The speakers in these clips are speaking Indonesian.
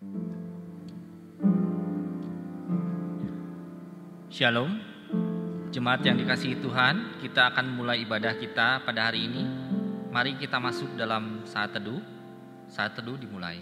Shalom, jemaat yang dikasihi Tuhan, kita akan mulai ibadah kita pada hari ini. Mari kita masuk dalam saat teduh. Saat teduh dimulai.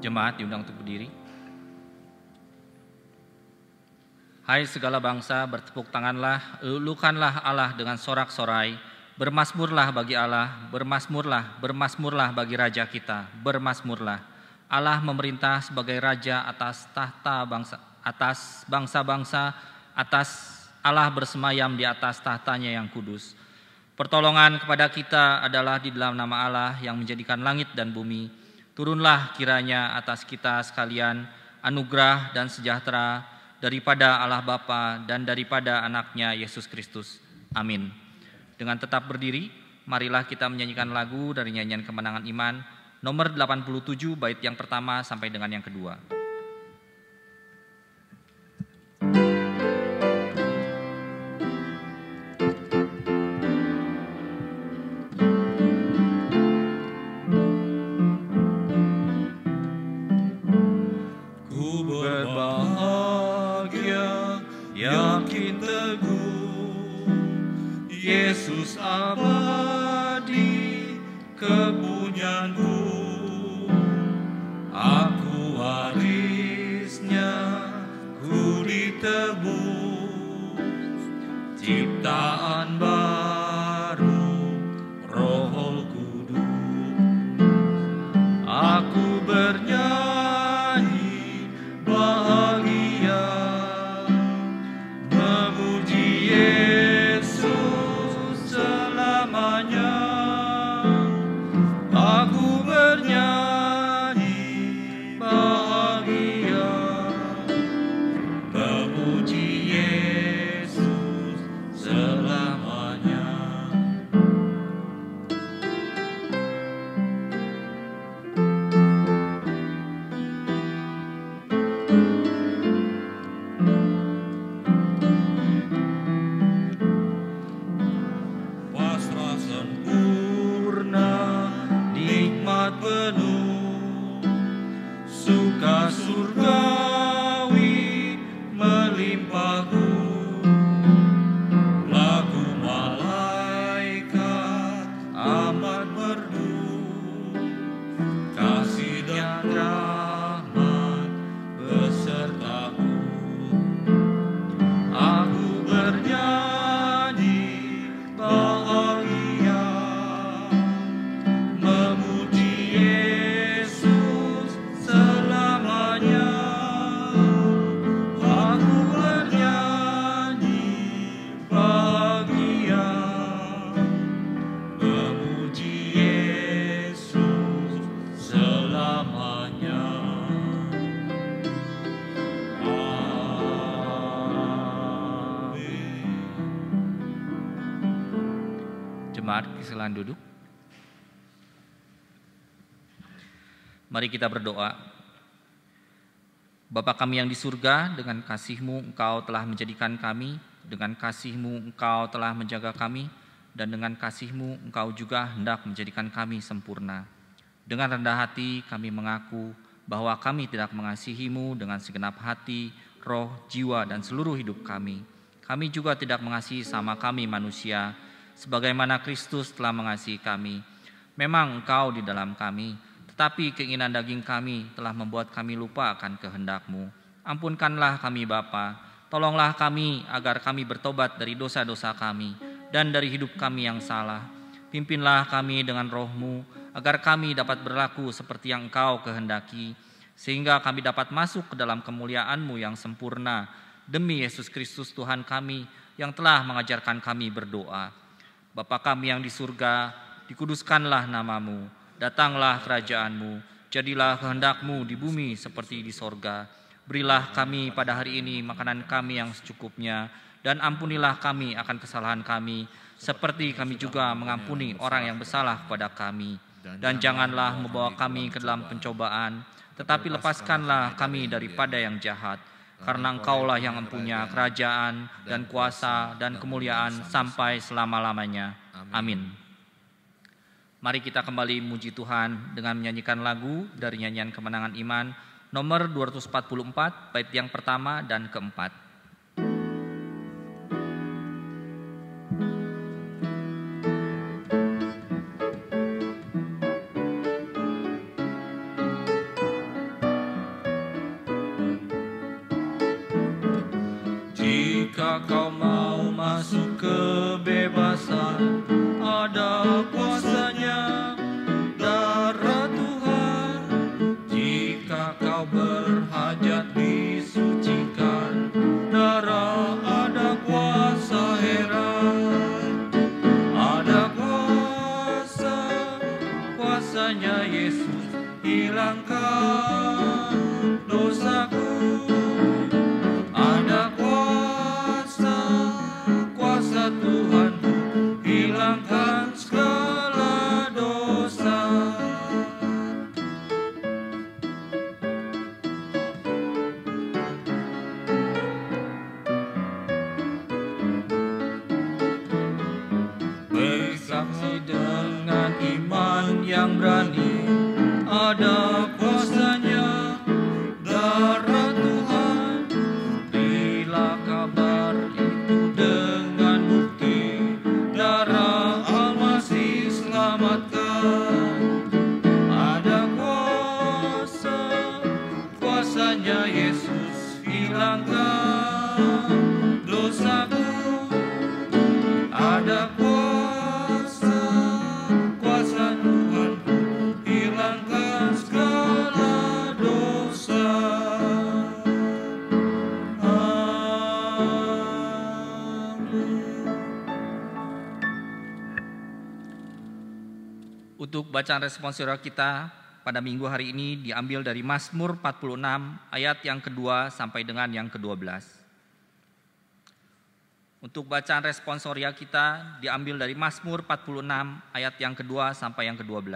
Jemaat diundang untuk berdiri. Hai segala bangsa, bertepuk tanganlah, ulukanlah Allah dengan sorak-sorai, bermasmurlah bagi Allah, bermasmurlah, bermasmurlah bagi Raja kita, bermasmurlah. Allah memerintah sebagai Raja atas tahta bangsa, atas bangsa-bangsa, atas Allah bersemayam di atas tahtanya yang kudus. Pertolongan kepada kita adalah di dalam nama Allah yang menjadikan langit dan bumi. Turunlah kiranya atas kita sekalian anugerah dan sejahtera daripada Allah Bapa dan daripada anaknya Yesus Kristus. Amin. Dengan tetap berdiri, marilah kita menyanyikan lagu dari nyanyian Kemenangan Iman nomor 87 bait yang pertama sampai dengan yang kedua. Yakin teguh, Yesus abadi kepunyaanku, aku warisnya, ku ditebus, ciptaan baru, Roh Kudus, aku bernyanyi bahagia, memuji Yesus selamanya. Aku bernyanyi bahagia, memuji Yesus selamanya. Pasrah sempurna, nikmat penuh, suka surgawi melimpahku, lagu malaikat amat merdu, kasih dan rahmat besertaku. Aku bernyanyi bahagia, memuji Yesus selamanya. Aku bernyanyi bahagia, memuji Yesus selamanya. Jemaat silakan duduk. Mari kita berdoa. Bapa kami yang di surga, dengan kasih-Mu Engkau telah menjadikan kami, dengan kasih-Mu Engkau telah menjaga kami, dan dengan kasih-Mu Engkau juga hendak menjadikan kami sempurna. Dengan rendah hati kami mengaku bahwa kami tidak mengasihi-Mu dengan segenap hati, roh, jiwa, dan seluruh hidup kami. Kami juga tidak mengasihi sama kami manusia, sebagaimana Kristus telah mengasihi kami. Memang Engkau di dalam kami, tetapi keinginan daging kami telah membuat kami lupa akan kehendak-Mu. Ampunkanlah kami Bapa, tolonglah kami agar kami bertobat dari dosa-dosa kami dan dari hidup kami yang salah. Pimpinlah kami dengan Roh-Mu, agar kami dapat berlaku seperti yang Engkau kehendaki, sehingga kami dapat masuk ke dalam kemuliaan-Mu yang sempurna. Demi Yesus Kristus Tuhan kami yang telah mengajarkan kami berdoa. Bapa kami yang di surga, dikuduskanlah nama-Mu, datanglah kerajaan-Mu, jadilah kehendak-Mu di bumi seperti di sorga. Berilah kami pada hari ini makanan kami yang secukupnya, dan ampunilah kami akan kesalahan kami, seperti kami juga mengampuni orang yang bersalah kepada kami. Dan janganlah membawa kami ke dalam pencobaan, tetapi lepaskanlah kami daripada yang jahat. Karena Engkaulah yang mempunyai kerajaan dan kuasa dan kemuliaan sampai selama-lamanya. Amin. Mari kita kembali memuji Tuhan dengan menyanyikan lagu dari nyanyian Kemenangan Iman nomor 244 bait yang pertama dan keempat. Jika kau mau masuk kebebasan, ada kuasanya darah Tuhan. Jika kau berhajat disucikan, darah ada kuasa heran. Ada kuasa, kuasanya Yesus hilangkan dosaku. Ada kuasa, kuasa Tuhan hilangkan segala dosa. Bersaksi dengan iman yang berani, ada kuasanya darah Tuhan. Bila kabar itu dengan bukti, darah Al-Masih selamatkan. Ada kuasa, kuasanya Yesus hilangkan dosaku. Ada kuasa, kuasa Tuhan hilangkan segala dosa. Untuk bacaan respons saudara kita pada minggu hari ini diambil dari Mazmur 46 ayat yang kedua sampai dengan yang ke-12. Untuk bacaan responsorial kita diambil dari Mazmur 46 ayat yang kedua sampai yang ke-12.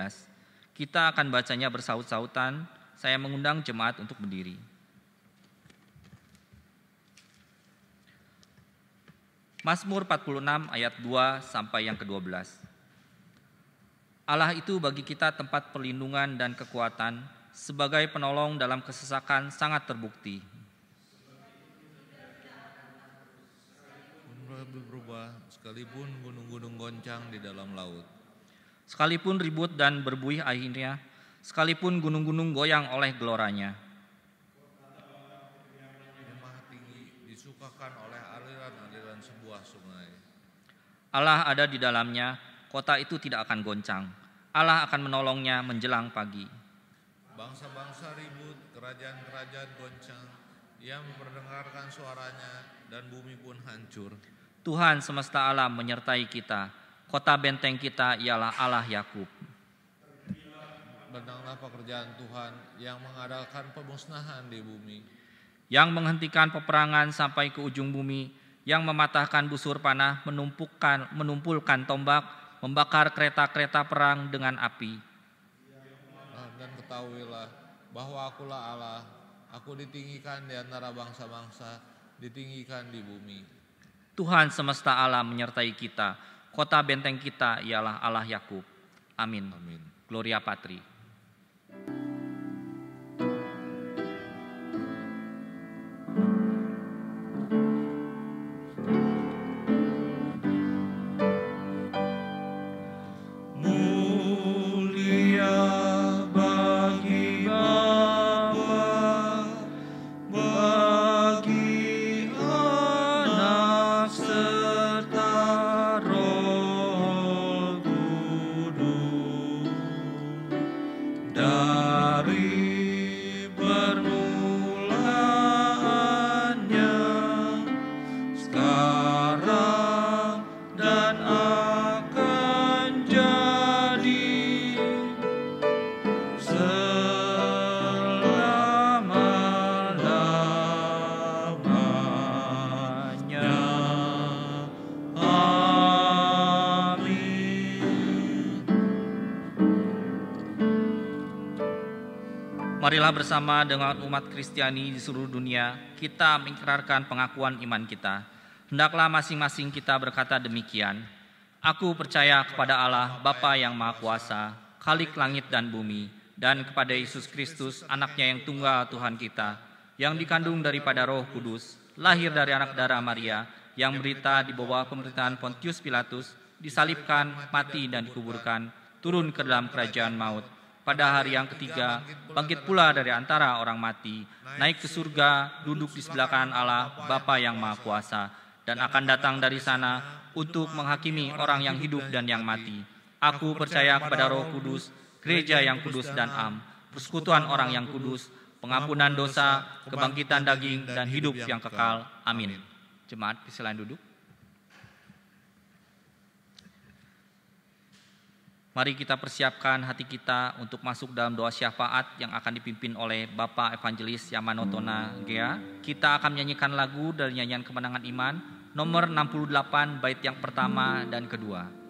Kita akan bacanya bersaut-sautan. Saya mengundang jemaat untuk berdiri. Mazmur 46 ayat 2 sampai yang ke-12. Allah itu bagi kita tempat perlindungan dan kekuatan, sebagai penolong dalam kesesakan sangat terbukti. Berubah sekalipun gunung-gunung goncang di dalam laut, Sekalipun ribut dan berbuih airnya, sekalipun gunung-gunung goyang oleh geloranya. yang maha tinggi disukakan oleh aliran-aliran sebuah sungai. Allah ada di dalamnya, kota itu tidak akan goncang. Allah akan menolongnya menjelang pagi. Bangsa-bangsa ribut, kerajaan-kerajaan goncang, ia memperdengarkan suaranya dan bumi pun hancur. Tuhan semesta alam menyertai kita. Kota benteng kita ialah Allah Yakub. Benanglah pekerjaan Tuhan yang mengadakan pemusnahan di bumi. Yang menghentikan peperangan sampai ke ujung bumi, yang mematahkan busur panah, menumpulkan tombak, membakar kereta-kereta perang dengan api. Dan ketahuilah bahwa akulah Allah, aku ditinggikan di antara bangsa-bangsa, ditinggikan di bumi. Tuhan semesta alam menyertai kita. Kota benteng kita ialah Allah Yakub. Amin. Amin. Gloria Patri. Marilah bersama dengan umat Kristiani di seluruh dunia, kita mengikrarkan pengakuan iman kita. Hendaklah masing-masing kita berkata demikian. Aku percaya kepada Allah, Bapa yang Maha Kuasa, Khalik langit dan bumi, dan kepada Yesus Kristus, anaknya yang tunggal Tuhan kita, yang dikandung daripada Roh Kudus, lahir dari anak darah Maria, yang berita di bawah pemerintahan Pontius Pilatus, disalibkan, mati dan dikuburkan, turun ke dalam kerajaan maut. Pada hari yang ketiga, bangkit pula dari antara orang mati, naik ke surga, duduk di sebelah kanan Allah, Bapa yang Maha Kuasa, dan akan datang dari sana untuk menghakimi orang yang hidup dan yang mati. Aku percaya kepada Roh Kudus, gereja yang kudus dan am, persekutuan orang yang kudus, pengampunan dosa, kebangkitan daging, dan hidup yang kekal. Amin. Jemaat, silakan duduk. Mari kita persiapkan hati kita untuk masuk dalam doa syafaat yang akan dipimpin oleh Bapak Evangelis Yamanotona Gea. Kita akan menyanyikan lagu dari nyanyian Kemenangan Iman, nomor 68, bait yang pertama dan kedua.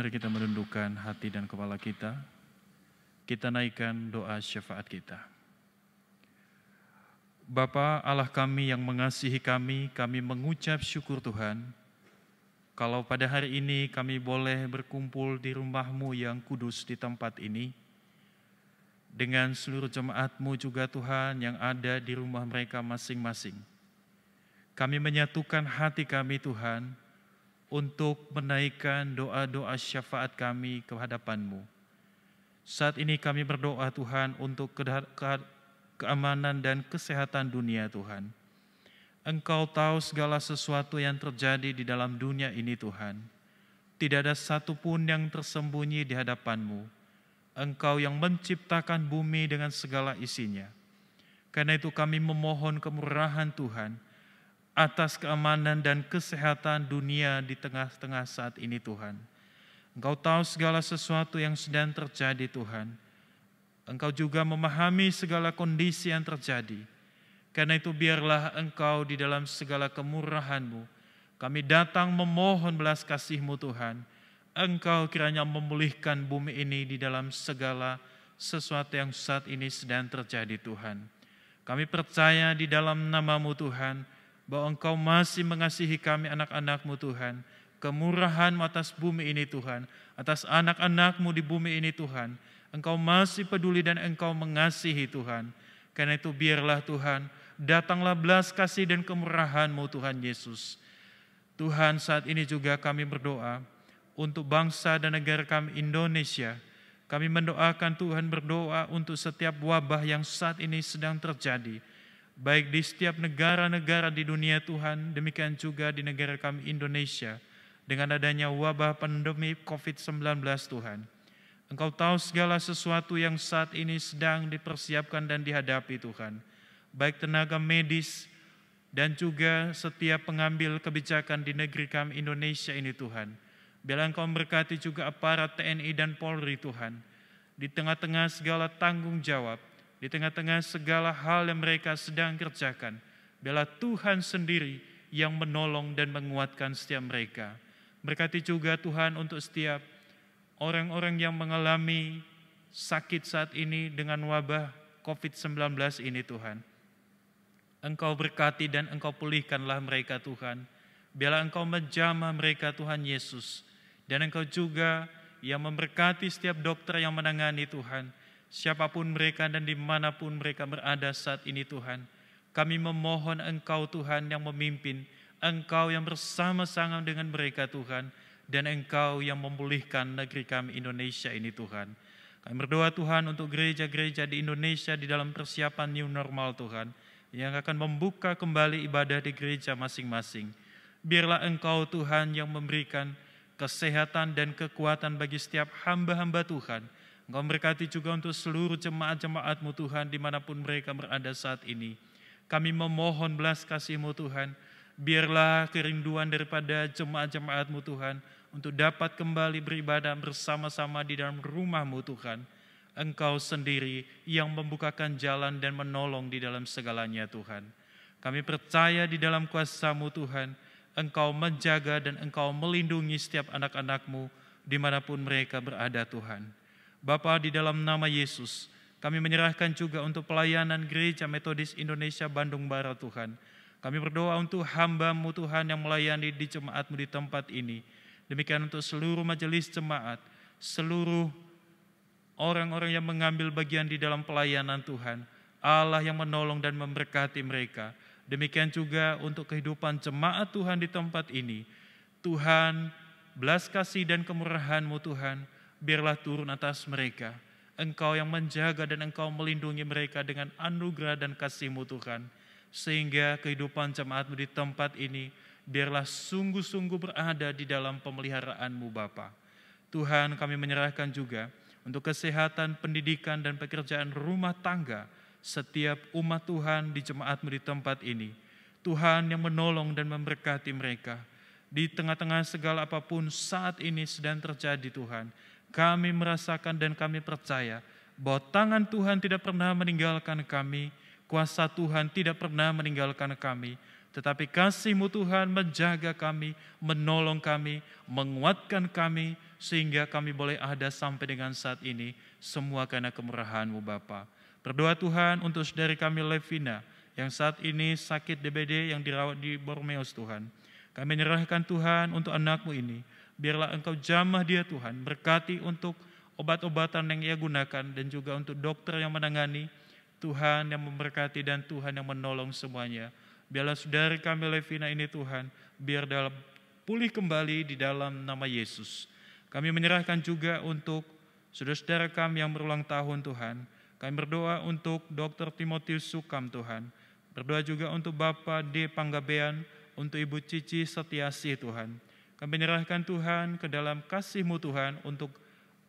Mari kita menundukkan hati dan kepala kita. Kita naikkan doa syafaat kita. Bapa Allah kami yang mengasihi kami mengucap syukur Tuhan. Kalau pada hari ini kami boleh berkumpul di rumah-Mu yang kudus di tempat ini. Dengan seluruh jemaat-Mu juga Tuhan yang ada di rumah mereka masing-masing. Kami menyatukan hati kami Tuhan, untuk menaikkan doa-doa syafaat kami ke hadapan-Mu. Saat ini kami berdoa Tuhan untuk keamanan dan kesehatan dunia Tuhan. Engkau tahu segala sesuatu yang terjadi di dalam dunia ini Tuhan. Tidak ada satupun yang tersembunyi di hadapan-Mu. Engkau yang menciptakan bumi dengan segala isinya. Karena itu kami memohon kemurahan Tuhan atas keamanan dan kesehatan dunia di tengah-tengah saat ini Tuhan. Engkau tahu segala sesuatu yang sedang terjadi Tuhan. Engkau juga memahami segala kondisi yang terjadi. Karena itu biarlah Engkau di dalam segala kemurahan-Mu, kami datang memohon belas kasih-Mu Tuhan. Engkau kiranya memulihkan bumi ini di dalam segala sesuatu yang saat ini sedang terjadi Tuhan. Kami percaya di dalam nama-Mu Tuhan, bahwa Engkau masih mengasihi kami anak-anak-Mu Tuhan. Kemurahan-Mu atas bumi ini Tuhan, atas anak-anak-Mu di bumi ini Tuhan. Engkau masih peduli dan Engkau mengasihi Tuhan. Karena itu biarlah Tuhan, datanglah belas kasih dan kemurahan-Mu Tuhan Yesus. Tuhan, saat ini juga kami berdoa untuk bangsa dan negara kami Indonesia. Kami mendoakan Tuhan, berdoa untuk setiap wabah yang saat ini sedang terjadi, baik di setiap negara-negara di dunia Tuhan, demikian juga di negara kami Indonesia, dengan adanya wabah pandemi COVID-19 Tuhan. Engkau tahu segala sesuatu yang saat ini sedang dipersiapkan dan dihadapi Tuhan, baik tenaga medis dan juga setiap pengambil kebijakan di negeri kami Indonesia ini Tuhan. Biarlah Engkau memberkati juga aparat TNI dan Polri Tuhan, di tengah-tengah segala tanggung jawab, di tengah-tengah segala hal yang mereka sedang kerjakan. Biarlah Tuhan sendiri yang menolong dan menguatkan setiap mereka. Berkati juga Tuhan untuk setiap orang-orang yang mengalami sakit saat ini dengan wabah COVID-19 ini Tuhan. Engkau berkati dan Engkau pulihkanlah mereka Tuhan. Biarlah Engkau menjamah mereka Tuhan Yesus. Dan Engkau juga yang memberkati setiap dokter yang menangani Tuhan. Siapapun mereka dan dimanapun mereka berada saat ini Tuhan. Kami memohon Engkau Tuhan yang memimpin. Engkau yang bersama-sama dengan mereka Tuhan. Dan Engkau yang memulihkan negeri kami Indonesia ini Tuhan. Kami berdoa Tuhan untuk gereja-gereja di Indonesia di dalam persiapan new normal Tuhan. Yang akan membuka kembali ibadah di gereja masing-masing. Biarlah Engkau Tuhan yang memberikan kesehatan dan kekuatan bagi setiap hamba-hamba Tuhan. Engkau memberkati juga untuk seluruh jemaat-jemaat-Mu Tuhan dimanapun mereka berada saat ini. Kami memohon belas kasih-Mu Tuhan. Biarlah kerinduan daripada jemaat-jemaat-Mu Tuhan untuk dapat kembali beribadah bersama-sama di dalam rumah-Mu Tuhan. Engkau sendiri yang membukakan jalan dan menolong di dalam segalanya Tuhan. Kami percaya di dalam kuasa-Mu Tuhan, Engkau menjaga dan Engkau melindungi setiap anak-anak-Mu dimanapun mereka berada Tuhan. Bapa, di dalam nama Yesus, kami menyerahkan juga untuk pelayanan Gereja Metodis Indonesia Bandung Barat Tuhan. Kami berdoa untuk hamba-Mu Tuhan yang melayani di jemaat-Mu di tempat ini. Demikian untuk seluruh majelis jemaat, seluruh orang-orang yang mengambil bagian di dalam pelayanan Tuhan. Allah yang menolong dan memberkati mereka. Demikian juga untuk kehidupan jemaat Tuhan di tempat ini. Tuhan, belas kasih dan kemurahan-Mu Tuhan, biarlah turun atas mereka. Engkau yang menjaga dan Engkau melindungi mereka dengan anugerah dan kasih-Mu Tuhan. Sehingga kehidupan jemaat-Mu di tempat ini, biarlah sungguh-sungguh berada di dalam pemeliharaan-Mu Bapa. Tuhan, kami menyerahkan juga untuk kesehatan, pendidikan, dan pekerjaan rumah tangga setiap umat Tuhan di jemaat-Mu di tempat ini. Tuhan yang menolong dan memberkati mereka. Di tengah-tengah segala apapun saat ini sedang terjadi Tuhan, kami merasakan dan kami percaya bahwa tangan Tuhan tidak pernah meninggalkan kami, kuasa Tuhan tidak pernah meninggalkan kami, tetapi kasih-Mu Tuhan menjaga kami, menolong kami, menguatkan kami, sehingga kami boleh ada sampai dengan saat ini, semua karena kemurahan-Mu Bapa. Berdoa Tuhan untuk saudari kami Levina yang saat ini sakit DBD yang dirawat di Bormeos Tuhan. Kami menyerahkan Tuhan untuk anak-Mu ini. Biarlah Engkau jamah dia Tuhan. Berkati untuk obat-obatan yang ia gunakan dan juga untuk dokter yang menangani. Tuhan yang memberkati dan Tuhan yang menolong semuanya. Biarlah saudari kami Levina ini Tuhan, biar dalam pulih kembali di dalam nama Yesus. Kami menyerahkan juga untuk saudara-saudara kami yang berulang tahun Tuhan. Kami berdoa untuk Dr. Timotius Sukam Tuhan. Berdoa juga untuk Bapak D. Panggabean, untuk Ibu Cici Setiasi Tuhan. Kami menyerahkan Tuhan ke dalam kasih-Mu Tuhan untuk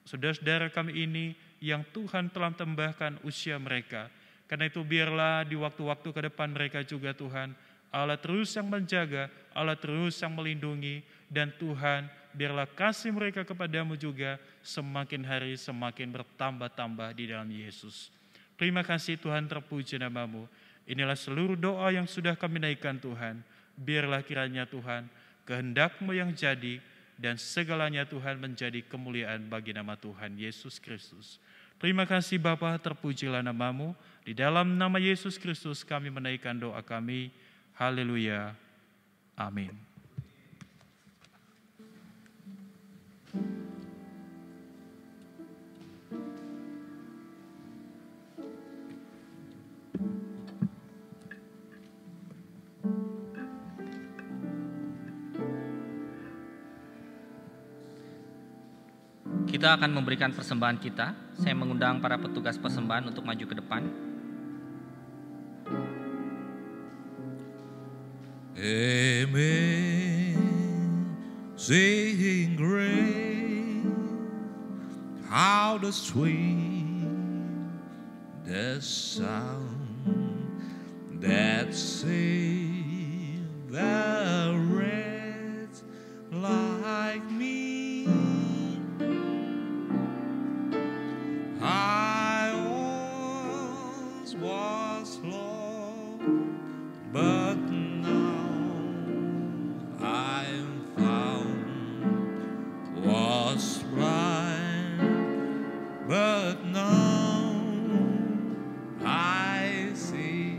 saudara-saudara kami ini yang Tuhan telah tambahkan usia mereka. Karena itu biarlah di waktu-waktu ke depan mereka juga Tuhan, Allah terus yang menjaga, Allah terus yang melindungi, dan Tuhan biarlah kasih mereka kepadamu juga semakin hari semakin bertambah-tambah di dalam Yesus. Terima kasih Tuhan, terpuji namamu. Inilah seluruh doa yang sudah kami naikkan Tuhan. Biarlah kiranya Tuhan, kehendak-Mu yang jadi, dan segalanya Tuhan menjadi kemuliaan bagi nama Tuhan Yesus Kristus. Terima kasih Bapa, terpujilah namamu. Di dalam nama Yesus Kristus kami menaikkan doa kami. Haleluya. Amin. Kita akan memberikan persembahan kita. Saya mengundang para petugas persembahan untuk maju ke depan. Amazing grace, how the sweet the sound that saved a wretch like me. I once was lost, but now I'm found. Was blind, but now I see.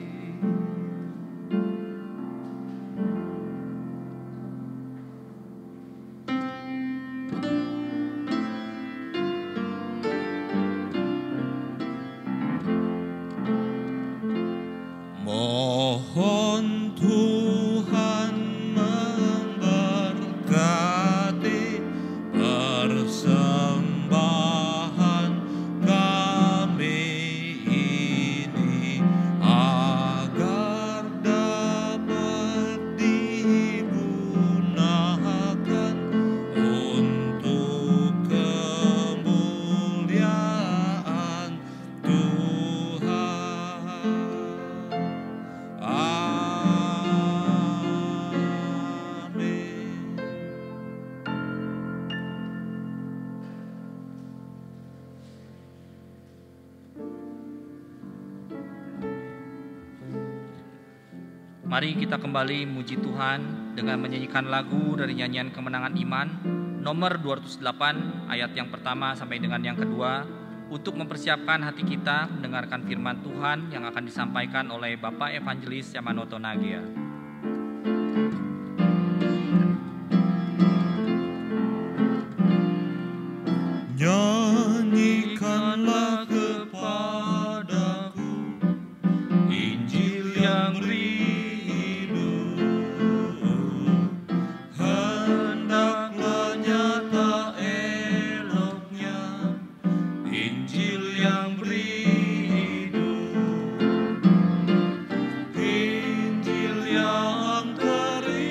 Mohon Tuhan memberkati persembahan kami ini, agar dapat digunakan untuk kemuliaan Tuhan. Amin. Mari kita kembali muji Tuhan dengan menyanyikan lagu dari nyanyian Kemenangan Iman nomor 208 ayat yang pertama sampai dengan yang kedua, untuk mempersiapkan hati kita mendengarkan firman Tuhan yang akan disampaikan oleh Bapak Evangelis Yamanoto Nagia. Nyanyikanlah kepadaku Injil yang hidup, hendaklah nyata eloknya Injil yang beri hidup, Injil yang terinjil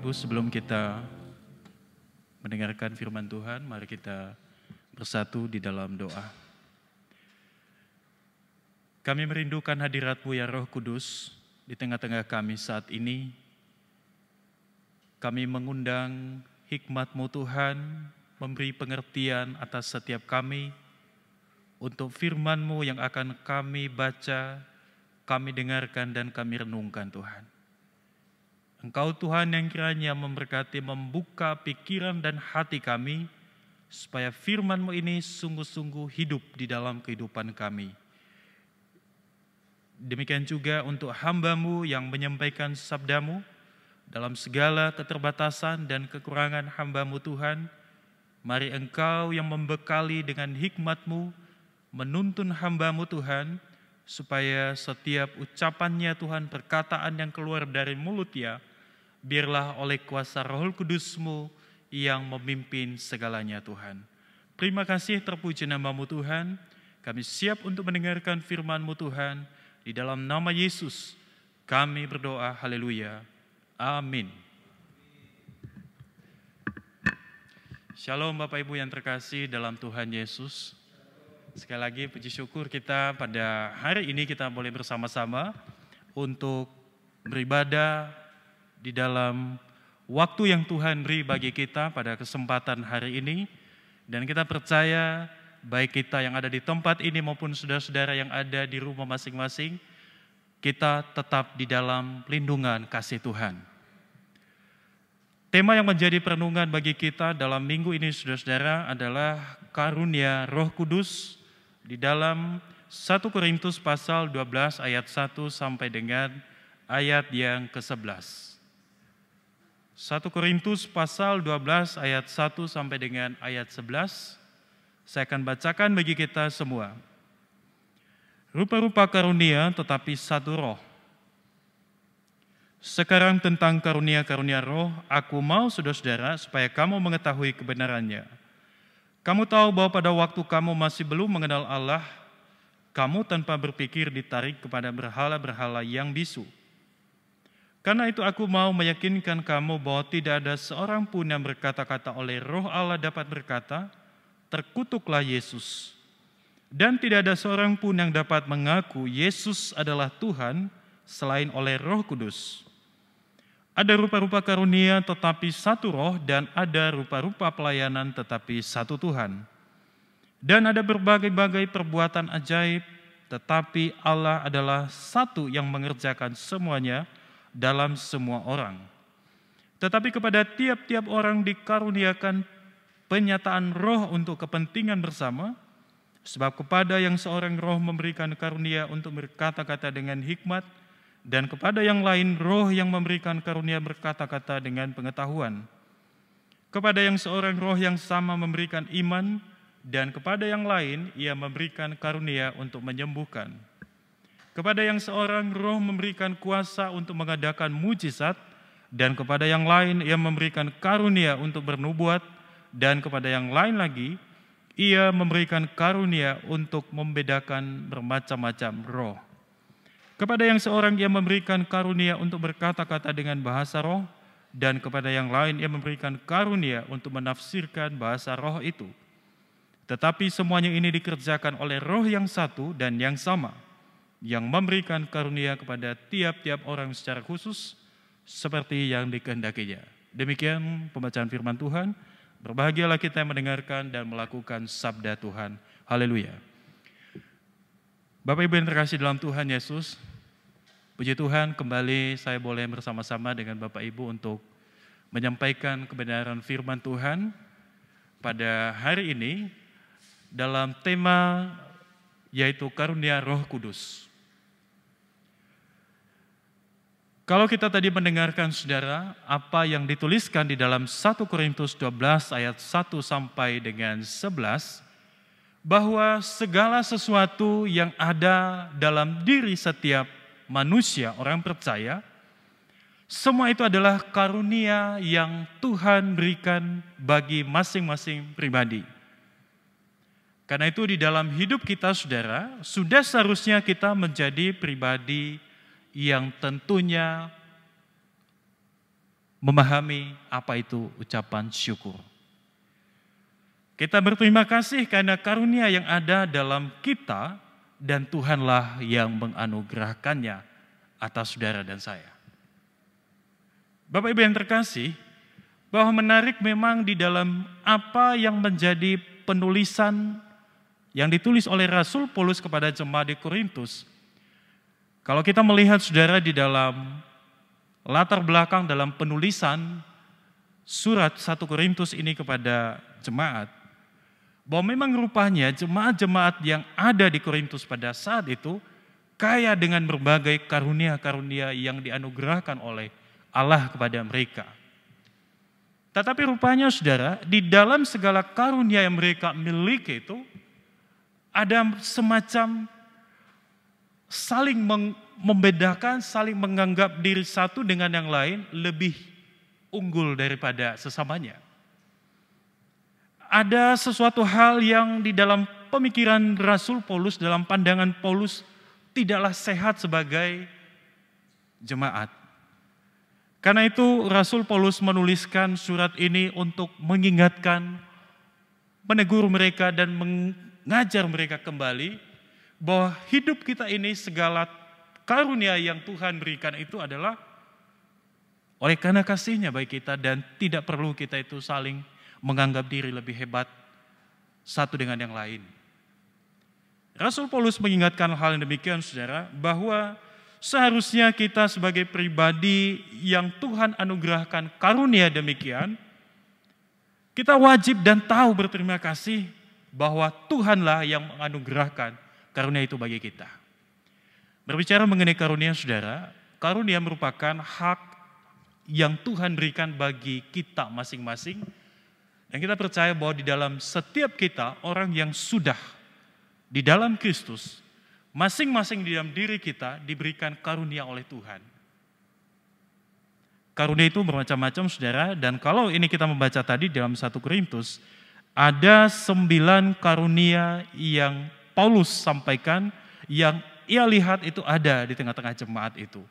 Ibu, sebelum kita mendengarkan firman Tuhan, mari kita bersatu di dalam doa. Kami merindukan hadirat-Mu ya Roh Kudus di tengah-tengah kami saat ini. Kami mengundang hikmat-Mu Tuhan, memberi pengertian atas setiap kami, untuk firman-Mu yang akan kami baca, kami dengarkan dan kami renungkan Tuhan. Engkau Tuhan yang kiranya memberkati, membuka pikiran dan hati kami, supaya firman-Mu ini sungguh-sungguh hidup di dalam kehidupan kami. Demikian juga untuk hamba-Mu yang menyampaikan sabda-Mu, dalam segala keterbatasan dan kekurangan hamba-Mu Tuhan, mari Engkau yang membekali dengan hikmat-Mu, menuntun hamba-Mu Tuhan, supaya setiap ucapannya Tuhan, perkataan yang keluar dari mulutnya, biarlah oleh kuasa Roh Kudus-Mu yang memimpin segalanya Tuhan. Terima kasih, terpuji nama-Mu Tuhan. Kami siap untuk mendengarkan firman-Mu Tuhan. Di dalam nama Yesus kami berdoa, haleluya, amin. Shalom Bapak Ibu yang terkasih dalam Tuhan Yesus. Sekali lagi puji syukur kita pada hari ini kita boleh bersama-sama untuk beribadah di dalam waktu yang Tuhan beri bagi kita pada kesempatan hari ini. Dan kita percaya baik kita yang ada di tempat ini maupun saudara-saudara yang ada di rumah masing-masing, kita tetap di dalam lindungan kasih Tuhan. Tema yang menjadi perenungan bagi kita dalam minggu ini saudara-saudara adalah karunia Roh Kudus di dalam 1 Korintus pasal 12 ayat 1 sampai dengan ayat yang ke-11. 1 Korintus pasal 12 ayat 1 sampai dengan ayat 11. Saya akan bacakan bagi kita semua. Rupa-rupa karunia tetapi satu roh. Sekarang tentang karunia-karunia roh, aku mau saudara-saudara supaya kamu mengetahui kebenarannya. Kamu tahu bahwa pada waktu kamu masih belum mengenal Allah, kamu tanpa berpikir ditarik kepada berhala-berhala yang bisu. Karena itu aku mau meyakinkan kamu bahwa tidak ada seorang pun yang berkata-kata oleh Roh Allah dapat berkata, terkutuklah Yesus. Dan tidak ada seorang pun yang dapat mengaku Yesus adalah Tuhan selain oleh Roh Kudus. Ada rupa-rupa karunia tetapi satu roh, dan ada rupa-rupa pelayanan tetapi satu Tuhan. Dan ada berbagai-bagai perbuatan ajaib, tetapi Allah adalah satu yang mengerjakan semuanya dalam semua orang. Tetapi kepada tiap-tiap orang dikaruniakan penyataan roh untuk kepentingan bersama, sebab kepada yang seorang roh memberikan karunia untuk berkata-kata dengan hikmat, dan kepada yang lain roh yang memberikan karunia berkata-kata dengan pengetahuan. Kepada yang seorang roh yang sama memberikan iman, dan kepada yang lain ia memberikan karunia untuk menyembuhkan. Kepada yang seorang roh memberikan kuasa untuk mengadakan mujizat, dan kepada yang lain ia memberikan karunia untuk bernubuat, dan kepada yang lain lagi ia memberikan karunia untuk membedakan bermacam-macam roh. Kepada yang seorang ia memberikan karunia untuk berkata-kata dengan bahasa roh, dan kepada yang lain ia memberikan karunia untuk menafsirkan bahasa roh itu. Tetapi semuanya ini dikerjakan oleh Roh yang satu dan yang sama, yang memberikan karunia kepada tiap-tiap orang secara khusus, seperti yang dikehendakinya. Demikian pembacaan firman Tuhan. Berbahagialah kita yang mendengarkan dan melakukan sabda Tuhan. Haleluya. Bapak Ibu yang terkasih dalam Tuhan Yesus, puji Tuhan kembali saya boleh bersama-sama dengan Bapak Ibu untuk menyampaikan kebenaran firman Tuhan pada hari ini dalam tema yaitu karunia Roh Kudus. Kalau kita tadi mendengarkan saudara apa yang dituliskan di dalam 1 Korintus 12 ayat 1 sampai dengan 11, bahwa segala sesuatu yang ada dalam diri setiap manusia, orang percaya, semua itu adalah karunia yang Tuhan berikan bagi masing-masing pribadi. Karena itu di dalam hidup kita saudara, sudah seharusnya kita menjadi pribadi yang tentunya memahami apa itu ucapan syukur. Kita berterima kasih karena karunia yang ada dalam kita dan Tuhanlah yang menganugerahkannya atas saudara dan saya. Bapak Ibu yang terkasih, bahwa menarik memang di dalam apa yang menjadi penulisan yang ditulis oleh Rasul Paulus kepada jemaat di Korintus. Kalau kita melihat saudara di dalam latar belakang dalam penulisan surat 1 Korintus ini kepada jemaat, bahwa memang rupanya jemaat-jemaat yang ada di Korintus pada saat itu kaya dengan berbagai karunia-karunia yang dianugerahkan oleh Allah kepada mereka. Tetapi rupanya saudara, di dalam segala karunia yang mereka miliki itu, ada semacam saling membedakan, saling menganggap diri satu dengan yang lain lebih unggul daripada sesamanya. Ada sesuatu hal yang di dalam pemikiran Rasul Paulus, dalam pandangan Paulus, tidaklah sehat sebagai jemaat. Karena itu Rasul Paulus menuliskan surat ini untuk mengingatkan, menegur mereka dan mengajar mereka kembali bahwa hidup kita ini segala karunia yang Tuhan berikan itu adalah oleh karena kasih-Nya bagi kita dan tidak perlu kita itu saling menganggap diri lebih hebat satu dengan yang lain. Rasul Paulus mengingatkan hal yang demikian saudara, bahwa seharusnya kita sebagai pribadi yang Tuhan anugerahkan karunia demikian, kita wajib dan tahu berterima kasih bahwa Tuhanlah yang menganugerahkan karunia itu bagi kita. Berbicara mengenai karunia saudara, karunia merupakan hak yang Tuhan berikan bagi kita masing-masing. Dan kita percaya bahwa di dalam setiap kita, orang yang sudah di dalam Kristus, masing-masing di dalam diri kita diberikan karunia oleh Tuhan. Karunia itu bermacam-macam saudara, dan kalau ini kita membaca tadi dalam 1 Korintus, ada 9 karunia yang Paulus sampaikan, yang ia lihat itu ada di tengah-tengah jemaat itu.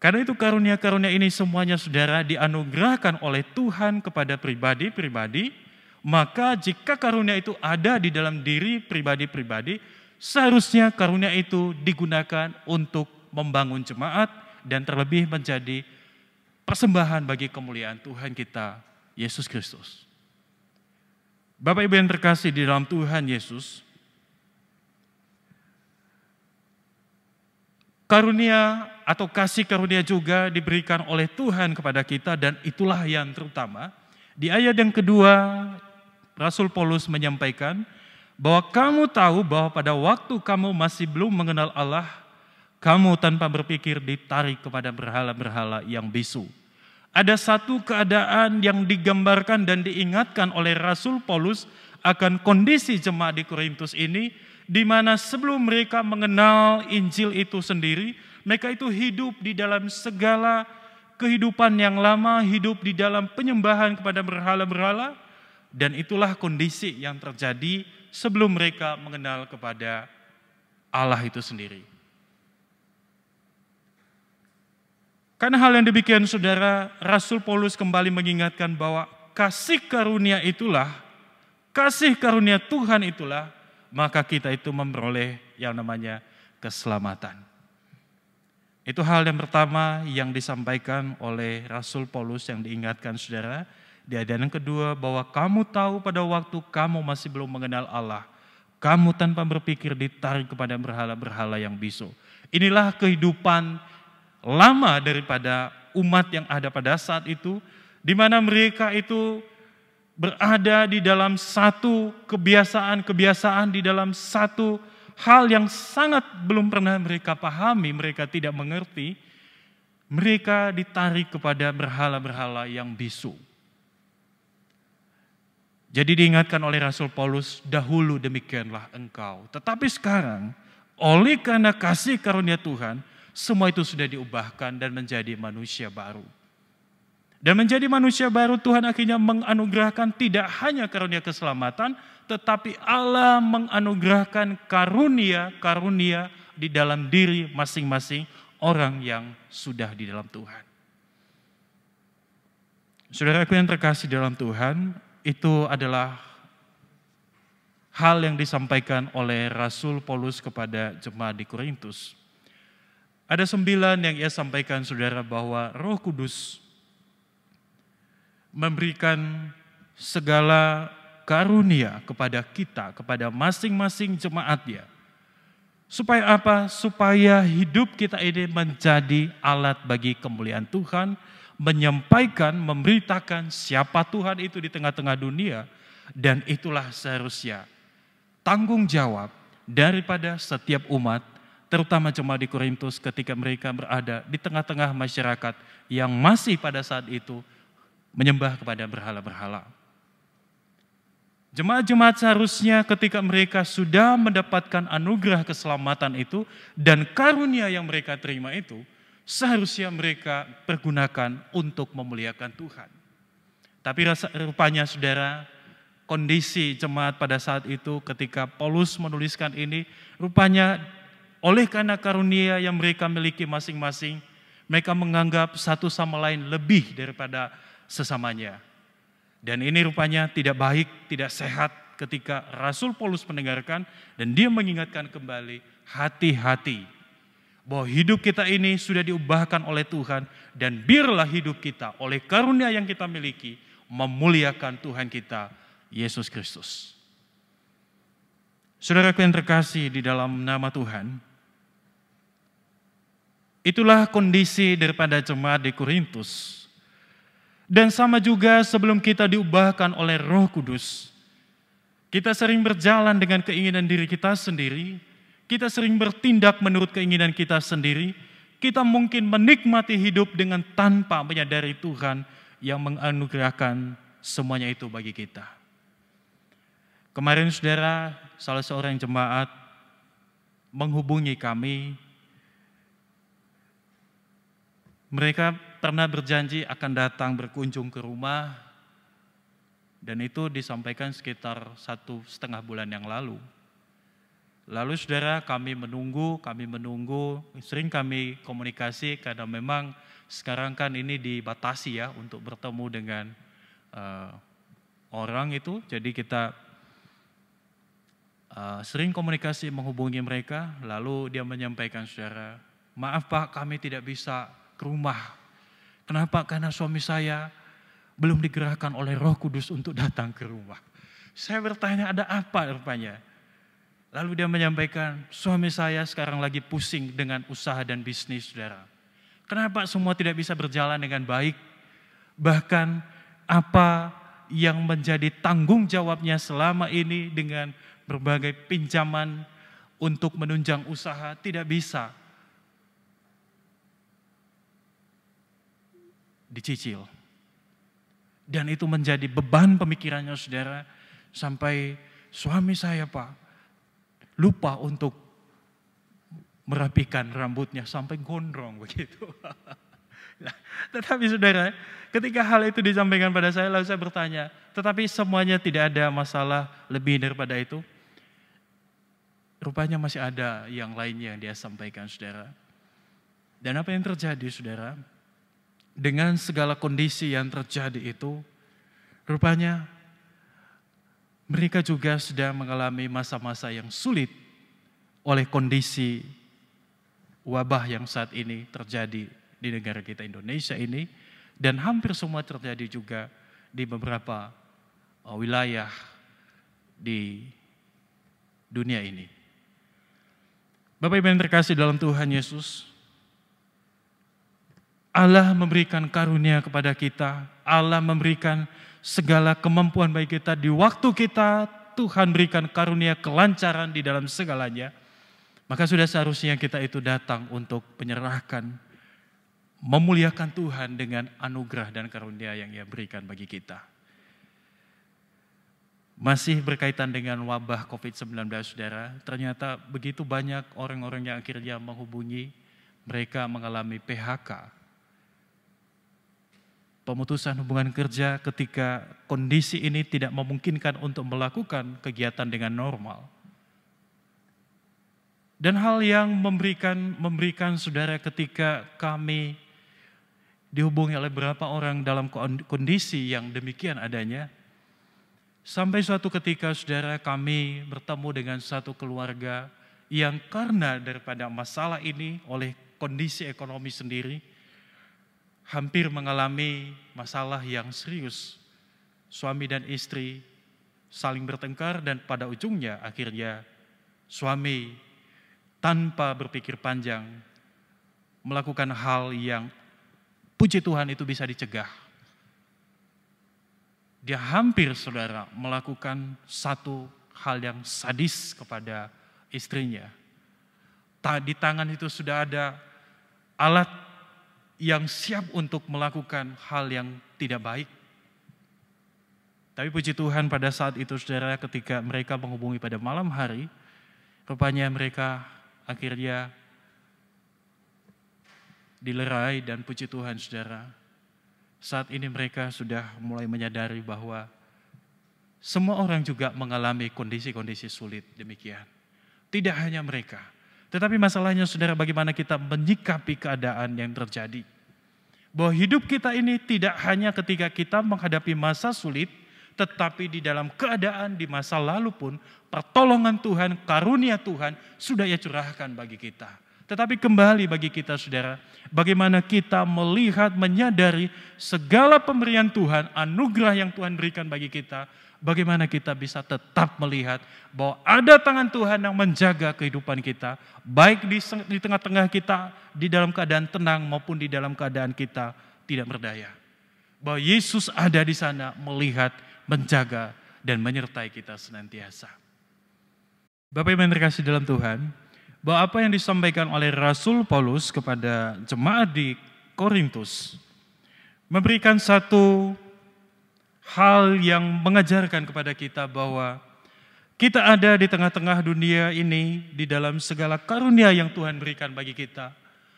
Karena itu karunia-karunia ini semuanya saudara dianugerahkan oleh Tuhan kepada pribadi-pribadi, maka jika karunia itu ada di dalam diri pribadi-pribadi, seharusnya karunia itu digunakan untuk membangun jemaat dan terlebih menjadi persembahan bagi kemuliaan Tuhan kita, Yesus Kristus. Bapak Ibu yang terkasih di dalam Tuhan Yesus, karunia atau kasih karunia juga diberikan oleh Tuhan kepada kita dan itulah yang terutama. Di ayat yang kedua, Rasul Paulus menyampaikan bahwa kamu tahu bahwa pada waktu kamu masih belum mengenal Allah, kamu tanpa berpikir ditarik kepada berhala-berhala yang bisu. Ada satu keadaan yang digambarkan dan diingatkan oleh Rasul Paulus akan kondisi jemaat di Korintus ini, di mana sebelum mereka mengenal Injil itu sendiri, mereka itu hidup di dalam segala kehidupan yang lama, hidup di dalam penyembahan kepada berhala-berhala, dan itulah kondisi yang terjadi sebelum mereka mengenal kepada Allah itu sendiri. Karena hal yang demikian saudara, Rasul Paulus kembali mengingatkan bahwa kasih karunia itulah, kasih karunia Tuhan itulah, maka kita itu memperoleh yang namanya keselamatan. Itu hal yang pertama yang disampaikan oleh Rasul Paulus yang diingatkan saudara. Di ayat yang kedua, bahwa kamu tahu pada waktu kamu masih belum mengenal Allah, kamu tanpa berpikir ditarik kepada berhala-berhala yang bisu. Inilah kehidupan lama daripada umat yang ada pada saat itu, di mana mereka itu berada di dalam satu kebiasaan-kebiasaan, di dalam satu hal yang sangat belum pernah mereka pahami, mereka tidak mengerti, mereka ditarik kepada berhala-berhala yang bisu. Jadi diingatkan oleh Rasul Paulus, dahulu demikianlah engkau. Tetapi sekarang, oleh karena kasih karunia Tuhan, semua itu sudah diubahkan dan menjadi manusia baru. Dan menjadi manusia baru Tuhan akhirnya menganugerahkan tidak hanya karunia keselamatan, tetapi Allah menganugerahkan karunia-karunia di dalam diri masing-masing orang yang sudah di dalam Tuhan. Saudaraku yang terkasih dalam Tuhan, itu adalah hal yang disampaikan oleh Rasul Paulus kepada jemaat di Korintus. Ada 9 yang ia sampaikan saudara, bahwa Roh Kudus memberikan segala karunia kepada kita, kepada masing-masing jemaatnya. Supaya apa? Supaya hidup kita ini menjadi alat bagi kemuliaan Tuhan, menyampaikan, memberitakan siapa Tuhan itu di tengah-tengah dunia, dan itulah seharusnya tanggung jawab daripada setiap umat, terutama jemaat di Korintus ketika mereka berada di tengah-tengah masyarakat yang masih pada saat itu menyembah kepada berhala-berhala. Jemaat-jemaat seharusnya ketika mereka sudah mendapatkan anugerah keselamatan itu dan karunia yang mereka terima itu, seharusnya mereka pergunakan untuk memuliakan Tuhan. Tapi rupanya saudara, kondisi jemaat pada saat itu ketika Paulus menuliskan ini, rupanya oleh karena karunia yang mereka miliki masing-masing, mereka menganggap satu sama lain lebih daripada sesamanya. Dan ini rupanya tidak baik, tidak sehat ketika Rasul Paulus mendengarkan dan dia mengingatkan kembali, hati-hati bahwa hidup kita ini sudah diubahkan oleh Tuhan dan biarlah hidup kita oleh karunia yang kita miliki memuliakan Tuhan kita, Yesus Kristus. Saudaraku yang terkasih di dalam nama Tuhan, itulah kondisi daripada jemaat di Korintus. Dan sama juga sebelum kita diubahkan oleh Roh Kudus, kita sering berjalan dengan keinginan diri kita sendiri, kita sering bertindak menurut keinginan kita sendiri, kita mungkin menikmati hidup dengan tanpa menyadari Tuhan yang menganugerahkan semuanya itu bagi kita. Kemarin saudara, salah seorang jemaat menghubungi kami. Mereka pernah berjanji akan datang berkunjung ke rumah, dan itu disampaikan sekitar 1,5 bulan yang lalu. Lalu saudara, kami menunggu, sering kami komunikasi karena memang sekarang kan ini dibatasi ya untuk bertemu dengan orang itu, jadi kita sering komunikasi menghubungi mereka, lalu dia menyampaikan, saudara, maaf Pak, kami tidak bisa ke rumah. Kenapa? Karena suami saya belum digerakkan oleh Roh Kudus untuk datang ke rumah. Saya bertanya, ada apa rupanya? Lalu dia menyampaikan, suami saya sekarang lagi pusing dengan usaha dan bisnis, saudara. Kenapa semua tidak bisa berjalan dengan baik? Bahkan apa yang menjadi tanggung jawabnya selama ini dengan berbagai pinjaman untuk menunjang usaha tidak bisa dicicil. Dan itu menjadi beban pemikirannya saudara, sampai suami saya Pak lupa untuk merapikan rambutnya sampai gondrong begitu. Nah, tetapi saudara, ketika hal itu disampaikan pada saya, lalu saya bertanya, tetapi semuanya tidak ada masalah lebih daripada itu? Rupanya masih ada yang lainnya yang dia sampaikan saudara. Dan apa yang terjadi saudara? Dengan segala kondisi yang terjadi itu, rupanya mereka juga sedang mengalami masa-masa yang sulit oleh kondisi wabah yang saat ini terjadi di negara kita Indonesia ini, dan hampir semua terjadi juga di beberapa wilayah di dunia ini. Bapak Ibu yang terkasih dalam Tuhan Yesus, Allah memberikan karunia kepada kita, Allah memberikan segala kemampuan bagi kita. Di waktu kita, Tuhan berikan karunia kelancaran di dalam segalanya. Maka sudah seharusnya kita itu datang untuk menyerahkan, memuliakan Tuhan dengan anugerah dan karunia yang Ia berikan bagi kita. Masih berkaitan dengan wabah COVID-19 saudara, ternyata begitu banyak orang-orang yang akhirnya menghubungi, mereka mengalami PHK. Pemutusan hubungan kerja ketika kondisi ini tidak memungkinkan untuk melakukan kegiatan dengan normal. Dan hal yang memberikan saudara ketika kami dihubungi oleh beberapa orang dalam kondisi yang demikian adanya. Sampai suatu ketika saudara kami bertemu dengan satu keluarga yang karena daripada masalah ini oleh kondisi ekonomi sendiri, hampir mengalami masalah yang serius. Suami dan istri saling bertengkar dan pada ujungnya akhirnya suami tanpa berpikir panjang melakukan hal yang puji Tuhan itu bisa dicegah. Dia hampir saudara melakukan satu hal yang sadis kepada istrinya. Di tangan itu sudah ada alat yang siap untuk melakukan hal yang tidak baik. Tapi puji Tuhan pada saat itu saudara ketika mereka menghubungi pada malam hari, rupanya mereka akhirnya dilerai dan puji Tuhan saudara. Saat ini mereka sudah mulai menyadari bahwa semua orang juga mengalami kondisi-kondisi sulit demikian. Tidak hanya mereka. Tetapi masalahnya saudara bagaimana kita menyikapi keadaan yang terjadi. Bahwa hidup kita ini tidak hanya ketika kita menghadapi masa sulit, tetapi di dalam keadaan di masa lalu pun pertolongan Tuhan, karunia Tuhan sudah Ia curahkan bagi kita. Tetapi kembali bagi kita saudara, bagaimana kita melihat, menyadari segala pemberian Tuhan, anugerah yang Tuhan berikan bagi kita, bagaimana kita bisa tetap melihat bahwa ada tangan Tuhan yang menjaga kehidupan kita, baik di tengah-tengah kita, di dalam keadaan tenang maupun di dalam keadaan kita tidak berdaya. Bahwa Yesus ada di sana melihat, menjaga, dan menyertai kita senantiasa. Bapak Ibu yang terkasih dalam Tuhan, bahwa apa yang disampaikan oleh Rasul Paulus kepada jemaat di Korintus memberikan satu hal yang mengajarkan kepada kita bahwa kita ada di tengah-tengah dunia ini di dalam segala karunia yang Tuhan berikan bagi kita